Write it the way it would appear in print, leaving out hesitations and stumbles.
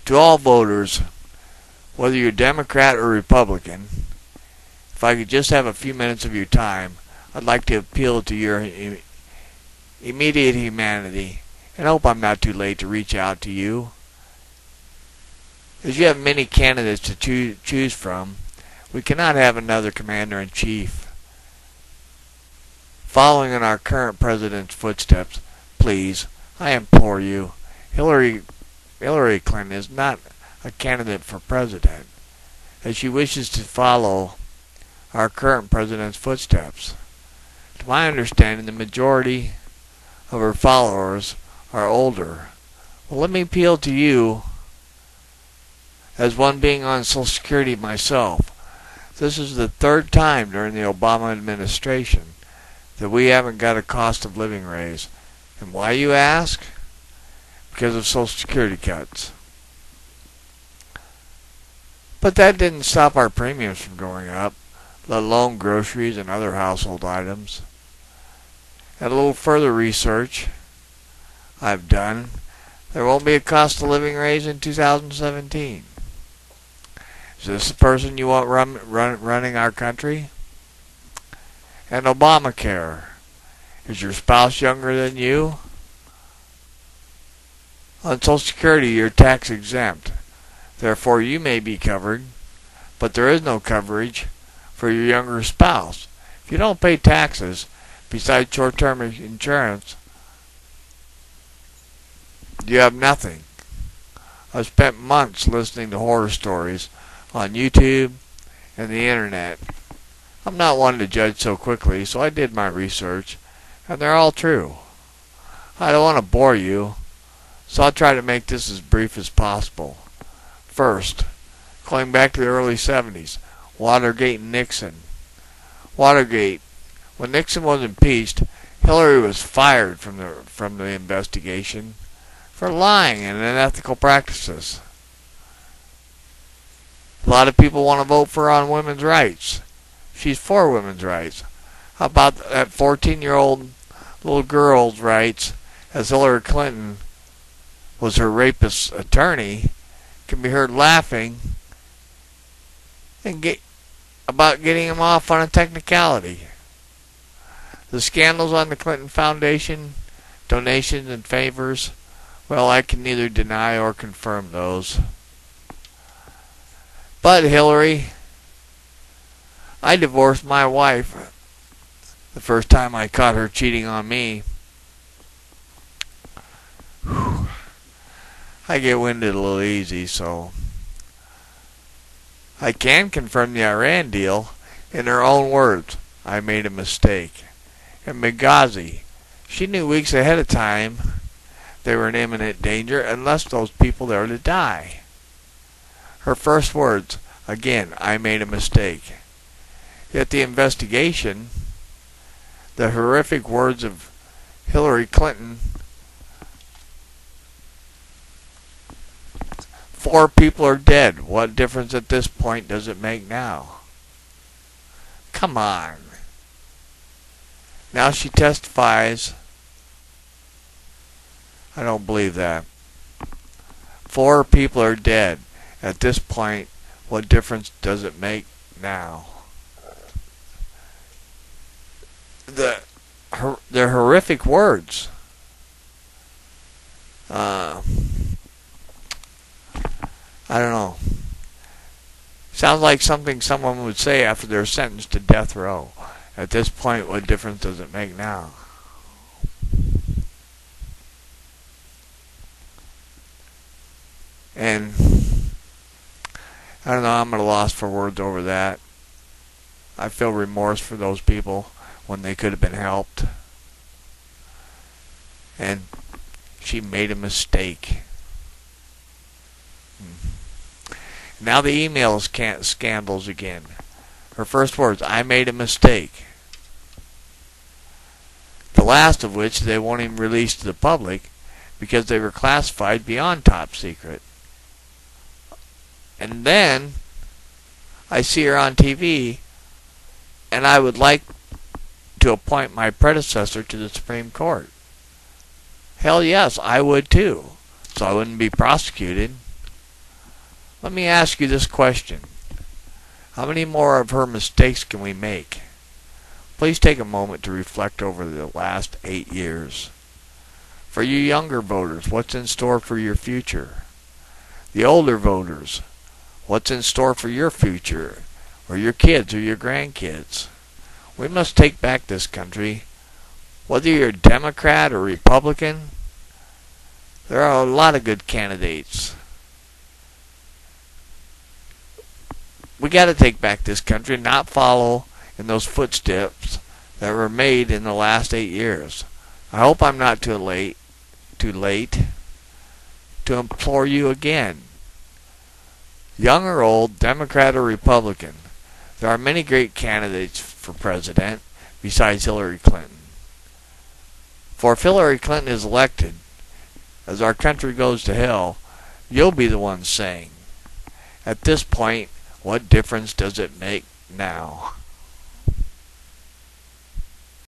To all voters, whether you're Democrat or Republican, if I could just have a few minutes of your time, I'd like to appeal to your immediate humanity, and hope I'm not too late to reach out to you. As you have many candidates to choose from, we cannot have another commander-in-chief. Following in our current president's footsteps, please, I implore you, Hillary Clinton is not a candidate for president, as she wishes to follow our current president's footsteps. To my understanding, the majority of her followers are older. Well, let me appeal to you, as one being on Social Security myself. This is the third time during the Obama administration that we haven't got a cost of living raise. And why, you ask? Because of Social Security cuts. But that didn't stop our premiums from going up, let alone groceries and other household items. And a little further research I've done, there won't be a cost of living raise in 2017. Is this the person you want running our country? And Obamacare. Is your spouse younger than you? On Social Security, you're tax exempt. Therefore, you may be covered, but there is no coverage for your younger spouse. If you don't pay taxes, besides short-term insurance, you have nothing. I've spent months listening to horror stories on YouTube and the internet. I'm not one to judge so quickly, so I did my research, and they're all true. I don't want to bore you, so I'll try to make this as brief as possible. First, going back to the early 70s, Watergate and Nixon. Watergate. When Nixon was impeached, Hillary was fired from the investigation for lying and unethical practices. A lot of people want to vote for her on women's rights. She's for women's rights. How about that 14-year-old little girl's rights, as Hillary Clinton was her rapist's attorney, can be heard laughing and about getting him off on a technicality. The scandals on the Clinton Foundation, donations and favors, well, I can neither deny or confirm those. But Hillary, I divorced my wife the first time I caught her cheating on me. Whew. I get winded a little easy, so I can confirm the Iran deal in her own words. I made a mistake. And Benghazi, she knew weeks ahead of time they were in imminent danger and left those people there to die. Her first words, again, I made a mistake. Yet the investigation, the horrific words of Hillary Clinton, 4 people are dead. What difference at this point does it make now? Come on. Now she testifies. I don't believe that. 4 people are dead. At this point, what difference does it make now? They're horrific words. I don't know. Sounds like something someone would say after they're sentenced to death row. At this point, what difference does it make now? And I don't know, I'm at a loss for words over that. I feel remorse for those people when they could have been helped. And she made a mistake. Now the email scandals again. Her first words, I made a mistake. The last of which they won't even release to the public because they were classified beyond top secret. And then I see her on TV, and I would like to appoint my predecessor to the Supreme Court. Hell yes, I would too. So I wouldn't be prosecuted. Let me ask you this question. How many more of her mistakes can we make? Please take a moment to reflect over the last 8 years. For you younger voters, what's in store for your future? The older voters, what's in store for your future, or your kids or your grandkids? We must take back this country. Whether you're a Democrat or Republican, there are a lot of good candidates. We got to take back this country, not follow in those footsteps that were made in the last 8 years. I hope I'm not too late to implore you again. Young or old, Democrat or Republican, there are many great candidates for president besides Hillary Clinton. For if Hillary Clinton is elected, as our country goes to hell, you'll be the one saying, at this point, what difference does it make now?